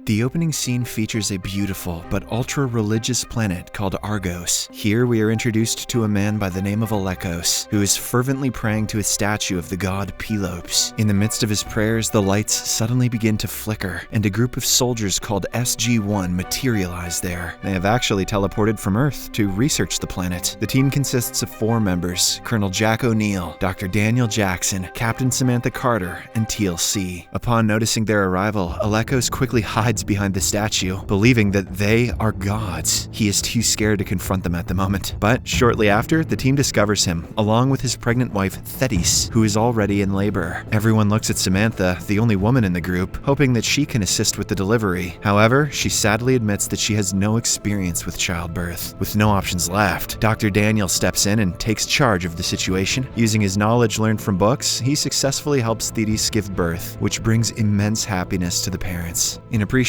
The opening scene features a beautiful but ultra-religious planet called Argos. Here we are introduced to a man by the name of Argos, who is fervently praying to a statue of the god Pelops. In the midst of his prayers, the lights suddenly begin to flicker, and a group of soldiers called SG-1 materialize there. They have actually teleported from Earth to research the planet. The team consists of 4 members: Colonel Jack O'Neill, Dr. Daniel Jackson, Captain Samantha Carter, and TLC. Upon noticing their arrival, Argos quickly hides behind the statue, believing that they are gods. He is too scared to confront them at the moment. But shortly after, the team discovers him, along with his pregnant wife, Thetis, who is already in labor. Everyone looks at Samantha, the only woman in the group, hoping that she can assist with the delivery. However, she sadly admits that she has no experience with childbirth. With no options left, Dr. Daniel steps in and takes charge of the situation. Using his knowledge learned from books, he successfully helps Thetis give birth, which brings immense happiness to the parents. In appreciation,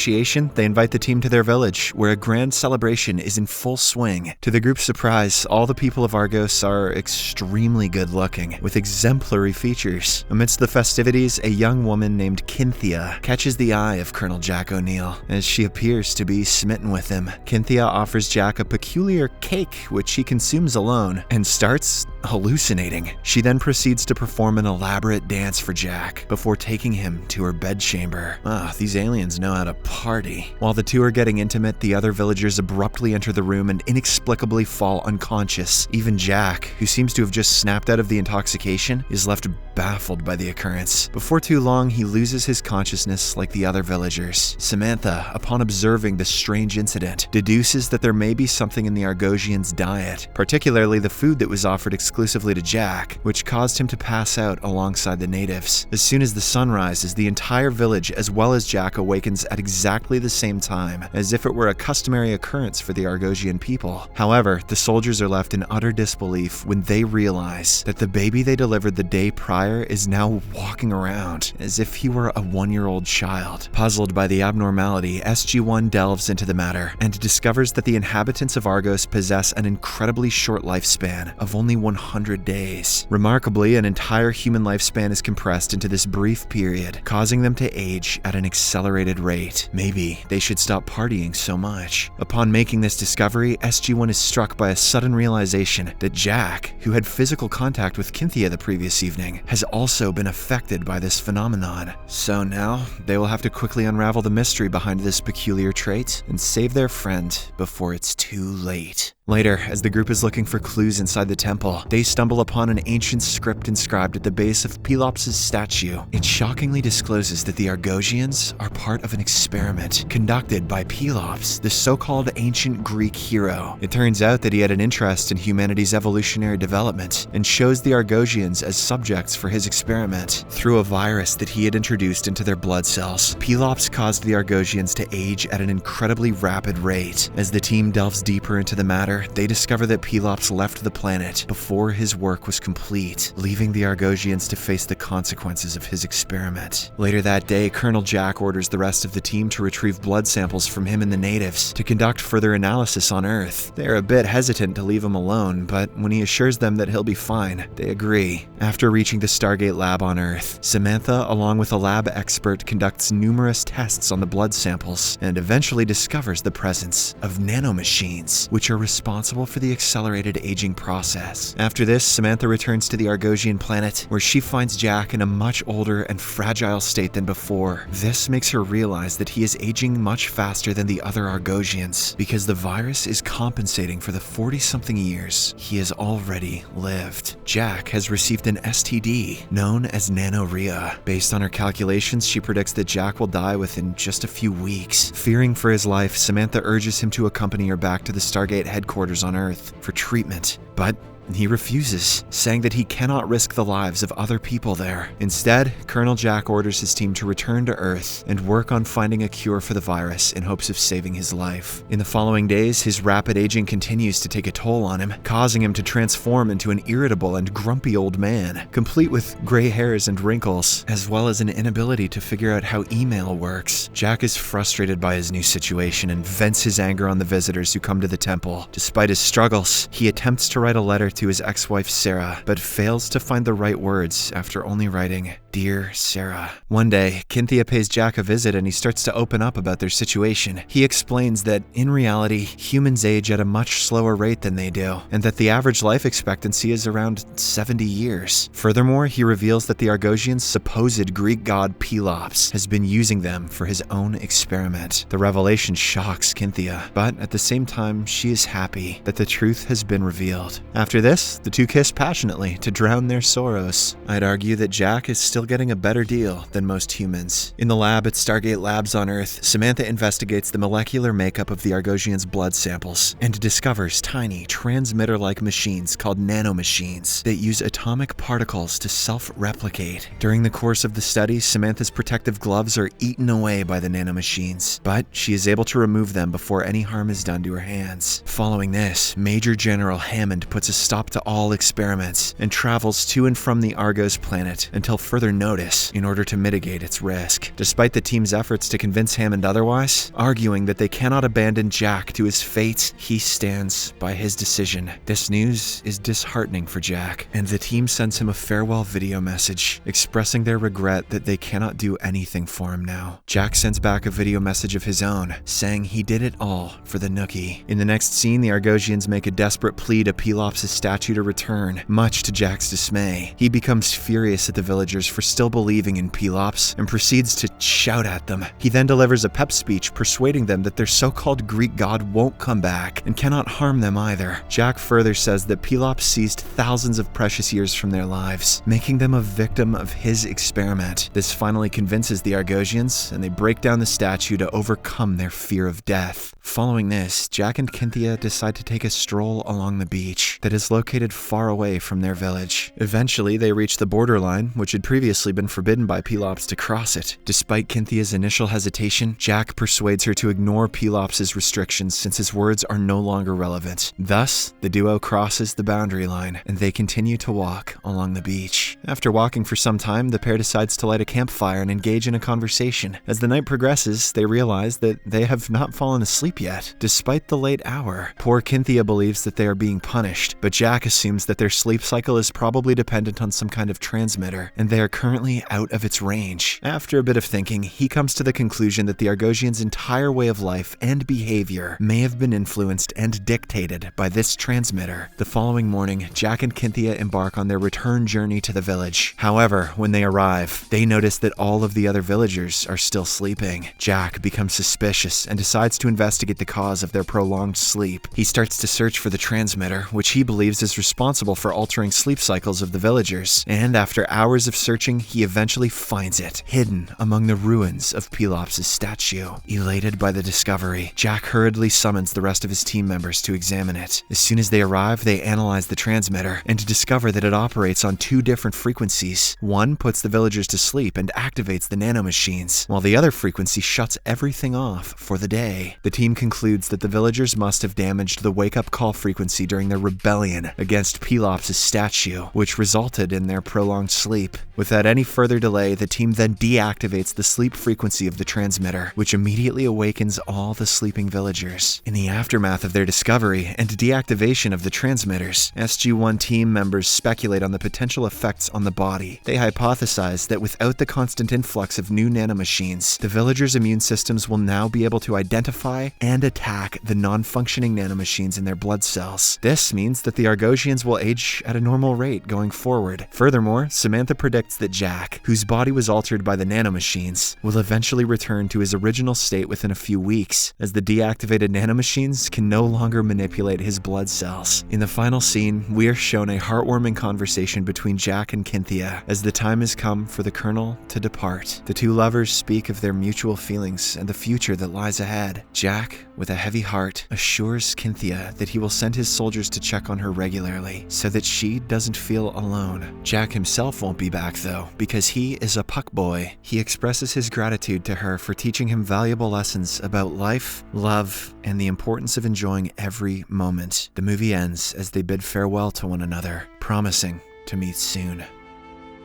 they invite the team to their village, where a grand celebration is in full swing. To the group's surprise, all the people of Argos are extremely good-looking, with exemplary features. Amidst the festivities, a young woman named Kynthia catches the eye of Colonel Jack O'Neill, as she appears to be smitten with him. Kynthia offers Jack a peculiar cake, which he consumes alone, and starts hallucinating. She then proceeds to perform an elaborate dance for Jack, before taking him to her bedchamber. These aliens know how to party. While the two are getting intimate, the other villagers abruptly enter the room and inexplicably fall unconscious. Even Jack, who seems to have just snapped out of the intoxication, is left baffled by the occurrence. Before too long, he loses his consciousness like the other villagers. Samantha, upon observing the strange incident, deduces that there may be something in the Argosians' diet, particularly the food that was offered exclusively to Jack, which caused him to pass out alongside the natives. As soon as the sun rises, the entire village as well as Jack awakens at exactly the same time, as if it were a customary occurrence for the Argosian people. However, the soldiers are left in utter disbelief when they realize that the baby they delivered the day prior is now walking around as if he were a 1-year-old child. Puzzled by the abnormality, SG-1 delves into the matter and discovers that the inhabitants of Argos possess an incredibly short lifespan of only 100 days. Remarkably, an entire human lifespan is compressed into this brief period, causing them to age at an accelerated rate. Maybe they should stop partying so much. Upon making this discovery, SG-1 is struck by a sudden realization that Jack, who had physical contact with Kynthia the previous evening, has also been affected by this phenomenon. So now, they will have to quickly unravel the mystery behind this peculiar trait and save their friend before it's too late. Later, as the group is looking for clues inside the temple, they stumble upon an ancient script inscribed at the base of Pelops' statue. It shockingly discloses that the Argosians are part of an experiment conducted by Pelops, the so-called ancient Greek hero. It turns out that he had an interest in humanity's evolutionary development and chose the Argosians as subjects for his experiment. Through a virus that he had introduced into their blood cells, Pelops caused the Argosians to age at an incredibly rapid rate. As the team delves deeper into the matter, they discover that Pelops left the planet before his work was complete, leaving the Argosians to face the consequences of his experiment. Later that day, Colonel Jack orders the rest of the team to retrieve blood samples from him and the natives to conduct further analysis on Earth. They are a bit hesitant to leave him alone, but when he assures them that he'll be fine, they agree. After reaching the Stargate lab on Earth, Samantha, along with a lab expert, conducts numerous tests on the blood samples and eventually discovers the presence of nanomachines, which are responsible for the accelerated aging process. After this, Samantha returns to the Argosian planet, where she finds Jack in a much older and fragile state than before. This makes her realize that he is aging much faster than the other Argosians, because the virus is compensating for the 40-something years he has already lived. Jack has received an STD known as nanorrhea. Based on her calculations, she predicts that Jack will die within just a few weeks. Fearing for his life, Samantha urges him to accompany her back to the Stargate headquarters on Earth for treatment, but he refuses, saying that he cannot risk the lives of other people there. Instead, Colonel Jack orders his team to return to Earth and work on finding a cure for the virus in hopes of saving his life. In the following days, his rapid aging continues to take a toll on him, causing him to transform into an irritable and grumpy old man, complete with gray hairs and wrinkles, as well as an inability to figure out how email works. Jack is frustrated by his new situation and vents his anger on the visitors who come to the temple. Despite his struggles, he attempts to write a letter to his ex-wife Sarah, but fails to find the right words after only writing, Dear Sarah. One day, Kynthia pays Jack a visit and he starts to open up about their situation. He explains that, in reality, humans age at a much slower rate than they do, and that the average life expectancy is around 70 years. Furthermore, he reveals that the Argosian's supposed Greek god Pelops has been using them for his own experiment. The revelation shocks Kynthia, but at the same time, she is happy that the truth has been revealed. After this, the two kiss passionately to drown their sorrows. I'd argue that Jack is still getting a better deal than most humans. In the lab at Stargate Labs on Earth, Samantha investigates the molecular makeup of the Argosian's blood samples and discovers tiny, transmitter-like machines called nanomachines that use atomic particles to self-replicate. During the course of the study, Samantha's protective gloves are eaten away by the nanomachines, but she is able to remove them before any harm is done to her hands. Following this, Major General Hammond puts a stop to all experiments and travels to and from the Argos planet until further notice in order to mitigate its risk. Despite the team's efforts to convince Hammond otherwise, arguing that they cannot abandon Jack to his fate, he stands by his decision. This news is disheartening for Jack, and the team sends him a farewell video message expressing their regret that they cannot do anything for him now. Jack sends back a video message of his own, saying he did it all for the Nookie. In the next scene, the Argosians make a desperate plea to Pelops' statue to return, much to Jack's dismay. He becomes furious at the villagers for still believing in Pelops and proceeds to shout at them. He then delivers a pep speech persuading them that their so-called Greek god won't come back and cannot harm them either. Jack further says that Pelops seized thousands of precious years from their lives, making them a victim of his experiment. This finally convinces the Argosians, and they break down the statue to overcome their fear of death. Following this, Jack and Kynthia decide to take a stroll along the beach that is located far away from their village. Eventually, they reach the borderline, which had previously been forbidden by Pelops to cross it. Despite Kynthia's initial hesitation, Jack persuades her to ignore Pelops' restrictions since his words are no longer relevant. Thus, the duo crosses the boundary line, and they continue to walk along the beach. After walking for some time, the pair decides to light a campfire and engage in a conversation. As the night progresses, they realize that they have not fallen asleep yet, despite the late hour. Poor Kynthia believes that they are being punished, but Jack assumes that their sleep cycle is probably dependent on some kind of transmitter, and they are currently out of its range. After a bit of thinking, he comes to the conclusion that the Argosians' entire way of life and behavior may have been influenced and dictated by this transmitter. The following morning, Jack and Kynthia embark on their return journey to the village. However, when they arrive, they notice that all of the other villagers are still sleeping. Jack becomes suspicious and decides to investigate the cause of their prolonged sleep. He starts to search for the transmitter, which he believes is responsible for altering sleep cycles of the villagers, and after hours of searching, he eventually finds it, hidden among the ruins of Pelops' statue. Elated by the discovery, Jack hurriedly summons the rest of his team members to examine it. As soon as they arrive, they analyze the transmitter and discover that it operates on two different frequencies. One puts the villagers to sleep and activates the nanomachines, while the other frequency shuts everything off for the day. The team concludes that the villagers must have damaged the wake-up call frequency during their rebellion against Pelops' statue, which resulted in their prolonged sleep. Without any further delay, the team then deactivates the sleep frequency of the transmitter, which immediately awakens all the sleeping villagers. In the aftermath of their discovery and deactivation of the transmitters, SG-1 team members speculate on the potential effects on the body. They hypothesize that without the constant influx of new nanomachines, the villagers' immune systems will now be able to identify and attack the non-functioning nanomachines in their blood cells. This means that the Argosians will age at a normal rate going forward. Furthermore, Samantha predicts that Jack, whose body was altered by the nanomachines, will eventually return to his original state within a few weeks, as the deactivated nanomachines can no longer manipulate his blood cells. In the final scene, we are shown a heartwarming conversation between Jack and Kynthia, as the time has come for the Colonel to depart. The two lovers speak of their mutual feelings and the future that lies ahead. Jack, with a heavy heart, assures Kynthia that he will send his soldiers to check on her regularly, so that she doesn't feel alone. Jack himself won't be back though, because he is a puck boy. He expresses his gratitude to her for teaching him valuable lessons about life, love, and the importance of enjoying every moment. The movie ends as they bid farewell to one another, promising to meet soon.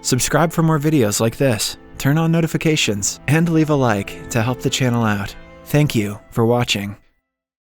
Subscribe for more videos like this, turn on notifications, and leave a like to help the channel out. Thank you for watching.